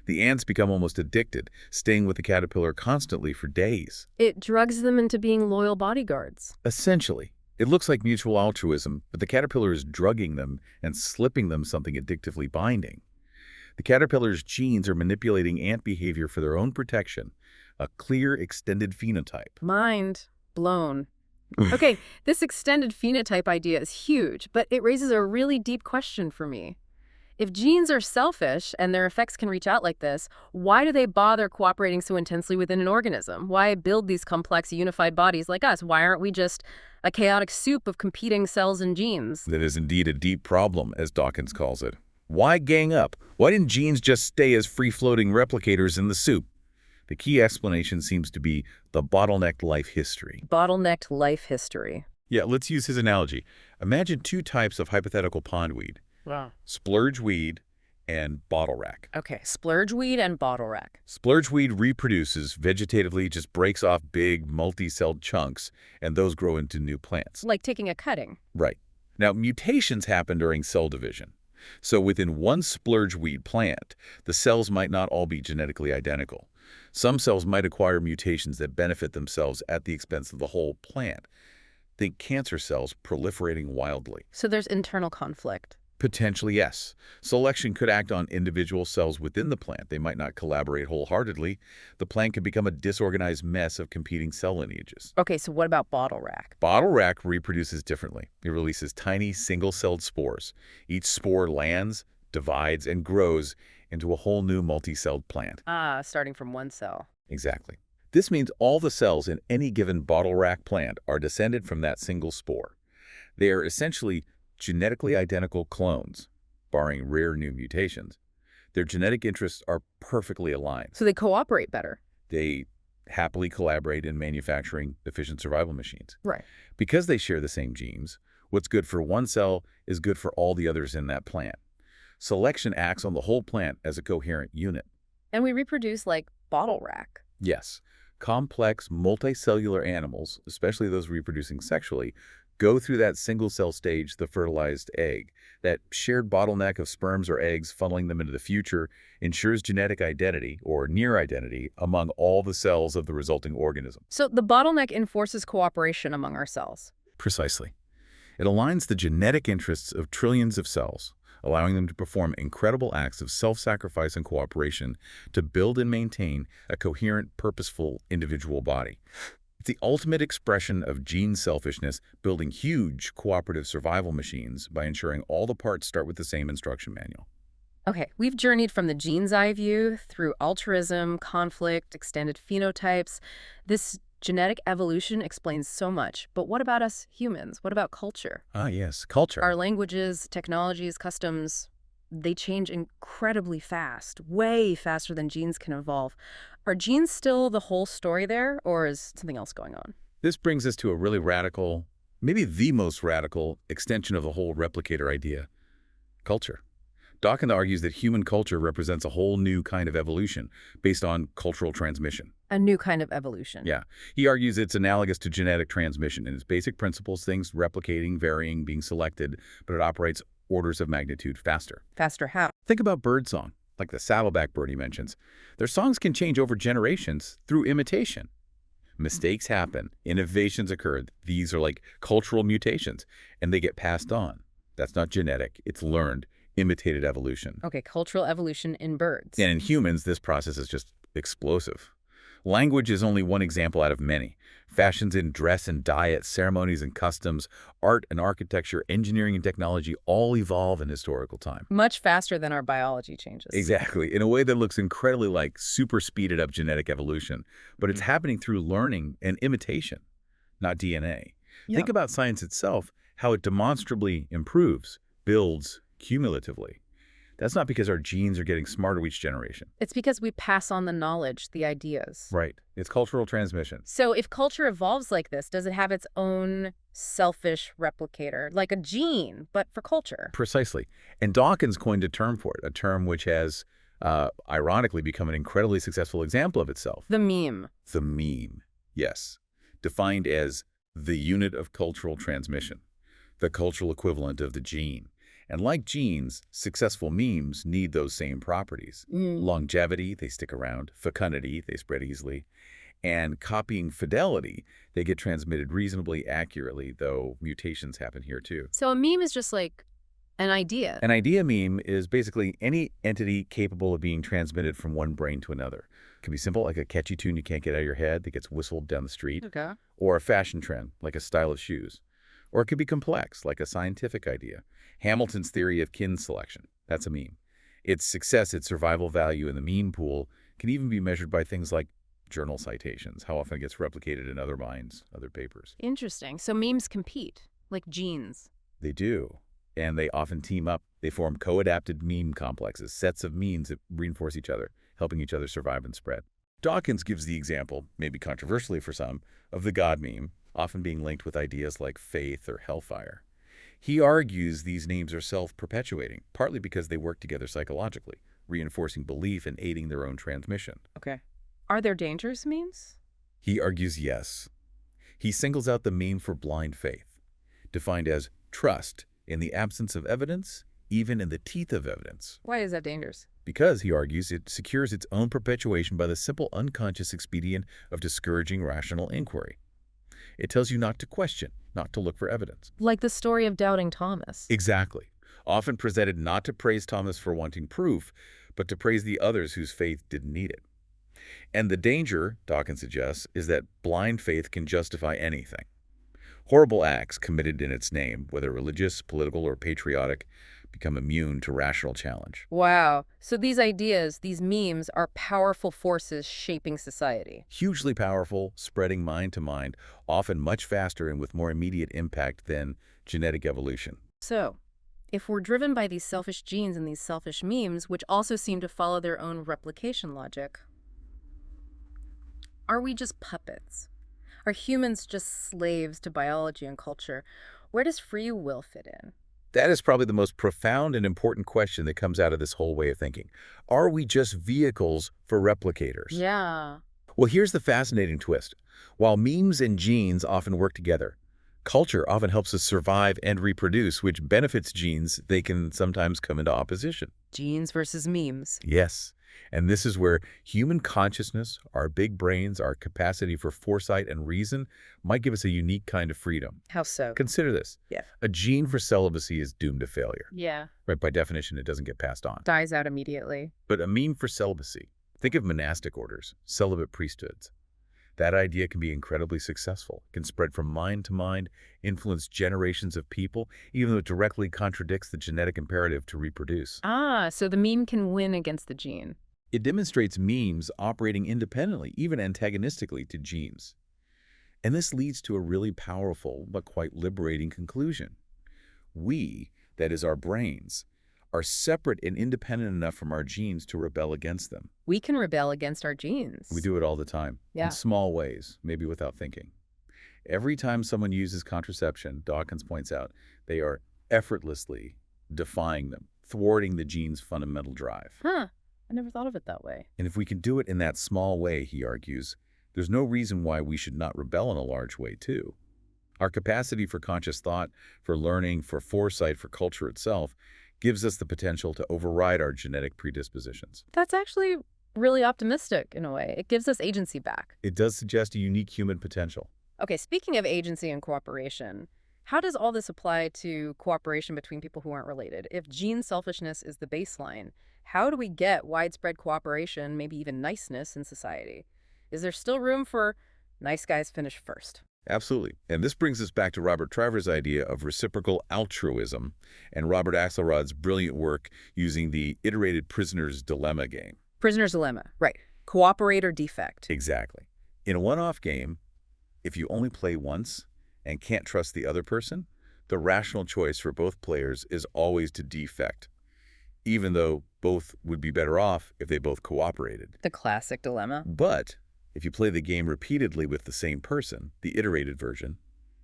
The ants become almost addicted, staying with the caterpillar constantly for days. It drugs them into being loyal bodyguards. Essentially, it looks like mutual altruism, but the caterpillar is drugging them and slipping them something addictively binding. The caterpillar's genes are manipulating ant behavior for their own protection, a clear extended phenotype. Mind blown. Okay, this extended phenotype idea is huge, but it raises a really deep question for me. If genes are selfish and their effects can reach out like this, why do they bother cooperating so intensely within an organism? Why build these complex, unified bodies like us? Why aren't we just a chaotic soup of competing cells and genes? That is indeed a deep problem, as Dawkins calls it. Why gang up? Why didn't genes just stay as free-floating replicators in the soup? The key explanation seems to be the bottlenecked life history. Bottlenecked life history. Yeah, let's use his analogy. Imagine two types of hypothetical pondweed. Wow. Splurge weed and bottle rack. Okay, splurge weed and bottle rack. Splurge weed reproduces vegetatively, just breaks off big, multi-celled chunks, and those grow into new plants. Like taking a cutting. Right. Now, mutations happen during cell division. So within one splurge weed plant, the cells might not all be genetically identical. Some cells might acquire mutations that benefit themselves at the expense of the whole plant. Think cancer cells proliferating wildly. So there's internal conflict. Potentially, yes. Selection could act on individual cells within the plant. They might not collaborate wholeheartedly. The plant could become a disorganized mess of competing cell lineages. Okay, so what about bottle rack? Bottle rack reproduces differently. It releases tiny single-celled spores. Each spore lands, divides, and grows into a whole new multi-celled plant. Ah, starting from one cell. Exactly. This means all the cells in any given bottle rack plant are descended from that single spore. They are essentially genetically identical clones, barring rare new mutations. Their genetic interests are perfectly aligned. So they cooperate better. They happily collaborate in manufacturing efficient survival machines. Right. Because they share the same genes, what's good for one cell is good for all the others in that plant. Selection acts on the whole plant as a coherent unit. And we reproduce like bottle rack. Yes. Complex, multicellular animals, especially those reproducing sexually, go through that single-cell stage, the fertilized egg. That shared bottleneck of sperms or eggs funneling them into the future ensures genetic identity, or near identity, among all the cells of the resulting organism. So the bottleneck enforces cooperation among our cells. Precisely. It aligns the genetic interests of trillions of cells, allowing them to perform incredible acts of self-sacrifice and cooperation to build and maintain a coherent, purposeful individual body. It's the ultimate expression of gene selfishness, building huge cooperative survival machines by ensuring all the parts start with the same instruction manual. Okay, we've journeyed from the gene's eye view through altruism, conflict, extended phenotypes. This genetic evolution explains so much. But what about us humans? What about culture? Ah, yes, culture. Our languages, technologies, customs, they change incredibly fast, way faster than genes can evolve. Are genes still the whole story there, or is something else going on? This brings us to a really radical, maybe the most radical, extension of the whole replicator idea: culture. Dawkins argues that human culture represents a whole new kind of evolution based on cultural transmission. A new kind of evolution. Yeah. He argues it's analogous to genetic transmission in its basic principles, things replicating, varying, being selected, but it operates orders of magnitude faster. Faster how? Think about birdsong, like the saddleback bird he mentions. Their songs can change over generations through imitation. Mistakes happen, innovations occur. These are like cultural mutations, and they get passed on. That's not genetic, it's learned, imitated evolution. Okay, cultural evolution in birds. And in humans, this process is just explosive. Language is only one example out of many. Fashions in dress and diet, ceremonies and customs, art and architecture, engineering and technology all evolve in historical time. Much faster than our biology changes. Exactly, in a way that looks incredibly like super speeded up genetic evolution. But it's happening through learning and imitation, not DNA. Yeah. Think about science itself, how it demonstrably improves, builds cumulatively. That's not because our genes are getting smarter each generation. It's because we pass on the knowledge, the ideas. Right. It's cultural transmission. So if culture evolves like this, does it have its own selfish replicator, like a gene, but for culture? Precisely. And Dawkins coined a term for it, a term which has, ironically, become an incredibly successful example of itself. The meme. The meme, yes. Defined as the unit of cultural transmission, the cultural equivalent of the gene. And like genes, successful memes need those same properties. Longevity, they stick around. Fecundity, they spread easily. And copying fidelity, they get transmitted reasonably accurately, though mutations happen here too. So a meme is just like an idea. An idea meme is basically any entity capable of being transmitted from one brain to another. It can be simple, like a catchy tune you can't get out of your head that gets whistled down the street. Okay. Or a fashion trend, like a style of shoes. Or it could be complex, like a scientific idea. Hamilton's theory of kin selection, that's a meme. Its success, its survival value in the meme pool can even be measured by things like journal citations, how often it gets replicated in other minds, other papers. Interesting. So memes compete, like genes. They do. And they often team up. They form co-adapted meme complexes, sets of memes that reinforce each other, helping each other survive and spread. Dawkins gives the example, maybe controversially for some, of the God meme, often being linked with ideas like faith or hellfire. He argues these names are self-perpetuating, partly because they work together psychologically, reinforcing belief and aiding their own transmission. Okay. Are there dangerous memes? He argues yes. He singles out the meme for blind faith, defined as trust in the absence of evidence, even in the teeth of evidence. Why is that dangerous? Because, he argues, it secures its own perpetuation by the simple unconscious expedient of discouraging rational inquiry. It tells you not to question, not to look for evidence. Like the story of doubting Thomas. Exactly. Often presented not to praise Thomas for wanting proof, but to praise the others whose faith didn't need it. And the danger, Dawkins suggests, is that blind faith can justify anything. Horrible acts committed in its name, whether religious, political, or patriotic, become immune to rational challenge. Wow. So these ideas, these memes, are powerful forces shaping society. Hugely powerful, spreading mind to mind, often much faster and with more immediate impact than genetic evolution. So, if we're driven by these selfish genes and these selfish memes, which also seem to follow their own replication logic, are we just puppets? Are humans just slaves to biology and culture? Where does free will fit in? That is probably the most profound and important question that comes out of this whole way of thinking. Are we just vehicles for replicators? Yeah. Well, here's the fascinating twist. While memes and genes often work together, culture often helps us survive and reproduce, which benefits genes. They can sometimes come into opposition. Genes versus memes. Yes. And this is where human consciousness, our big brains, our capacity for foresight and reason might give us a unique kind of freedom. How so? Consider this. Yeah. A gene for celibacy is doomed to failure. Yeah. Right? By definition, it doesn't get passed on. Dies out immediately. But a meme for celibacy. Think of monastic orders, celibate priesthoods. That idea can be incredibly successful, can spread from mind to mind, influence generations of people, even though it directly contradicts the genetic imperative to reproduce. Ah, so the meme can win against the gene. It demonstrates memes operating independently, even antagonistically to genes. And this leads to a really powerful but quite liberating conclusion. We, that is our brains, are separate and independent enough from our genes to rebel against them. We can rebel against our genes. We do it all the time, in small ways, maybe without thinking. Every time someone uses contraception, Dawkins points out, they are effortlessly defying them, thwarting the gene's fundamental drive. Huh. I never thought of it that way. And if we can do it in that small way, he argues, there's no reason why we should not rebel in a large way, too. Our capacity for conscious thought, for learning, for foresight, for culture itself, gives us the potential to override our genetic predispositions. That's actually really optimistic in a way. It gives us agency back. It does suggest a unique human potential. Okay, speaking of agency and cooperation, how does all this apply to cooperation between people who aren't related? If gene selfishness is the baseline, how do we get widespread cooperation, maybe even niceness in society? Is there still room for nice guys finish first? Absolutely. And this brings us back to Robert Travers' idea of reciprocal altruism and Robert Axelrod's brilliant work using the iterated prisoner's dilemma game. Prisoner's dilemma, right. Cooperate or defect. Exactly. In a one-off game, if you only play once and can't trust the other person, the rational choice for both players is always to defect, even though both would be better off if they both cooperated. The classic dilemma. But if you play the game repeatedly with the same person, the iterated version,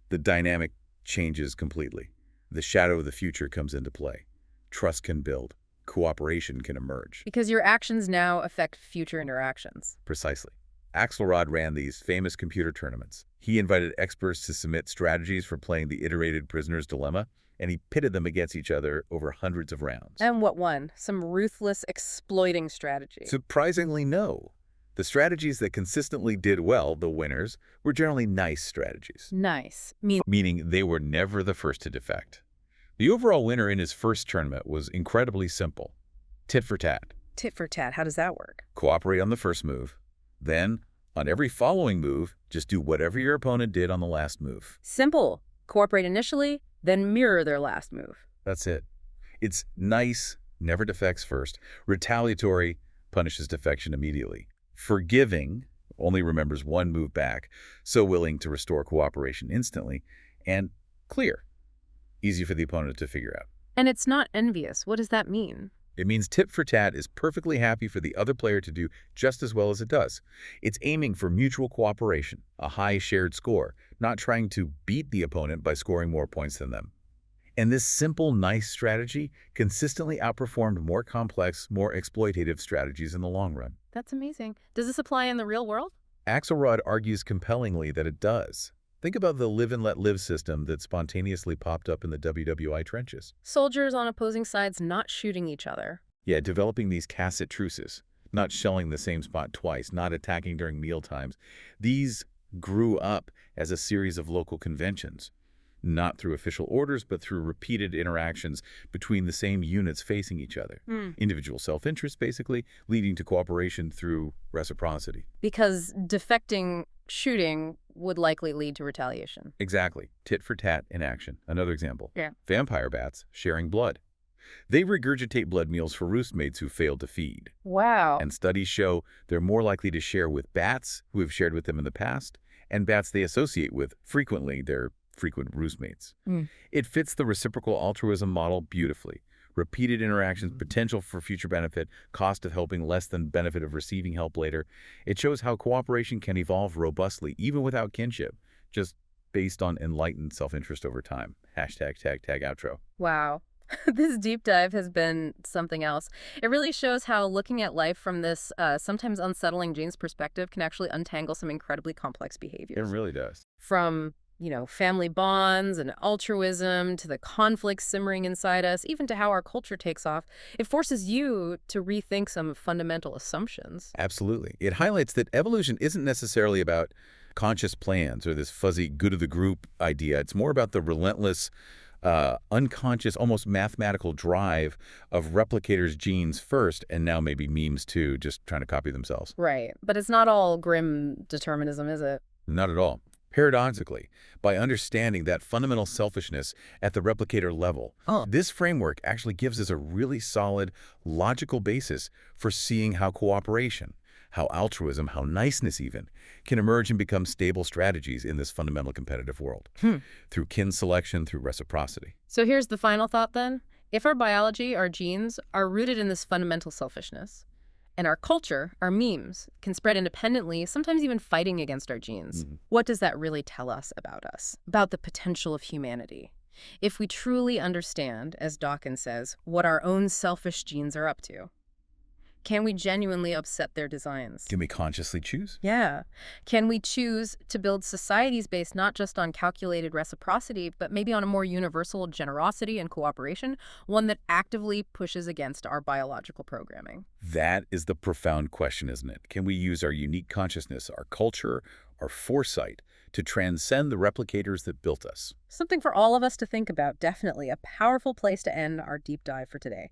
the dynamic changes completely. The shadow of the future comes into play. Trust can build. Cooperation can emerge. Because your actions now affect future interactions. Precisely. Axelrod ran these famous computer tournaments. He invited experts to submit strategies for playing the iterated prisoner's dilemma, and he pitted them against each other over hundreds of rounds. And what won? Some ruthless, exploiting strategy. Surprisingly, no. The strategies that consistently did well, the winners, were generally nice strategies. Nice. Meaning they were never the first to defect. The overall winner in his first tournament was incredibly simple. Tit for tat. Tit for tat. How does that work? Cooperate on the first move. Then, on every following move, just do whatever your opponent did on the last move. Simple. Cooperate initially, then mirror their last move. That's it. It's nice, never defects first. Retaliatory, punishes defection immediately. Forgiving, only remembers one move back, so willing to restore cooperation instantly. And clear, easy for the opponent to figure out. And it's not envious. What does that mean? It means tit for tat is perfectly happy for the other player to do just as well as it does. It's aiming for mutual cooperation, a high shared score, not trying to beat the opponent by scoring more points than them. And this simple, nice strategy consistently outperformed more complex, more exploitative strategies in the long run. That's amazing. Does this apply in the real world? Axelrod argues compellingly that it does. Think about the live and let live system that spontaneously popped up in the WWI trenches. Soldiers on opposing sides not shooting each other. Yeah, developing these tacit truces, not shelling the same spot twice, not attacking during meal times. These grew up as a series of local conventions, not through official orders, but through repeated interactions between the same units facing each other. Individual self-interest, basically, leading to cooperation through reciprocity. Because defecting shooting would likely lead to retaliation. Exactly. Tit for tat in action. Another example. Yeah. Vampire bats sharing blood. They regurgitate blood meals for roostmates who failed to feed. Wow. And studies show they're more likely to share with bats who have shared with them in the past, and bats they associate with frequently, their frequent roostmates. It fits the reciprocal altruism model beautifully. Repeated interactions, potential for future benefit, cost of helping less than benefit of receiving help later. It shows how cooperation can evolve robustly, even without kinship, just based on enlightened self-interest over time. Hashtag tag outro. Wow. This deep dive has been something else. It really shows how looking at life from this sometimes unsettling genes perspective can actually untangle some incredibly complex behaviors. It really does. From, family bonds and altruism to the conflicts simmering inside us, even to how our culture takes off. It forces you to rethink some fundamental assumptions. Absolutely. It highlights that evolution isn't necessarily about conscious plans or this fuzzy good of the group idea. It's more about the relentless unconscious, almost mathematical drive of replicators' genes first, and now maybe memes too, just trying to copy themselves. Right. But it's not all grim determinism, is it? Not at all. Paradoxically, by understanding that fundamental selfishness at the replicator level, this framework actually gives us a really solid, logical basis for seeing how cooperation, how altruism, how niceness even, can emerge and become stable strategies in this fundamental competitive world. Through kin selection, through reciprocity. So here's the final thought then. If our biology, our genes, are rooted in this fundamental selfishness, and our culture, our memes, can spread independently, sometimes even fighting against our genes, what does that really tell us, about the potential of humanity? If we truly understand, as Dawkins says, what our own selfish genes are up to, can we genuinely upset their designs? Can we consciously choose? Yeah. Can we choose to build societies based not just on calculated reciprocity, but maybe on a more universal generosity and cooperation, one that actively pushes against our biological programming? That is the profound question, isn't it? Can we use our unique consciousness, our culture, our foresight to transcend the replicators that built us? Something for all of us to think about, definitely. A powerful place to end our deep dive for today.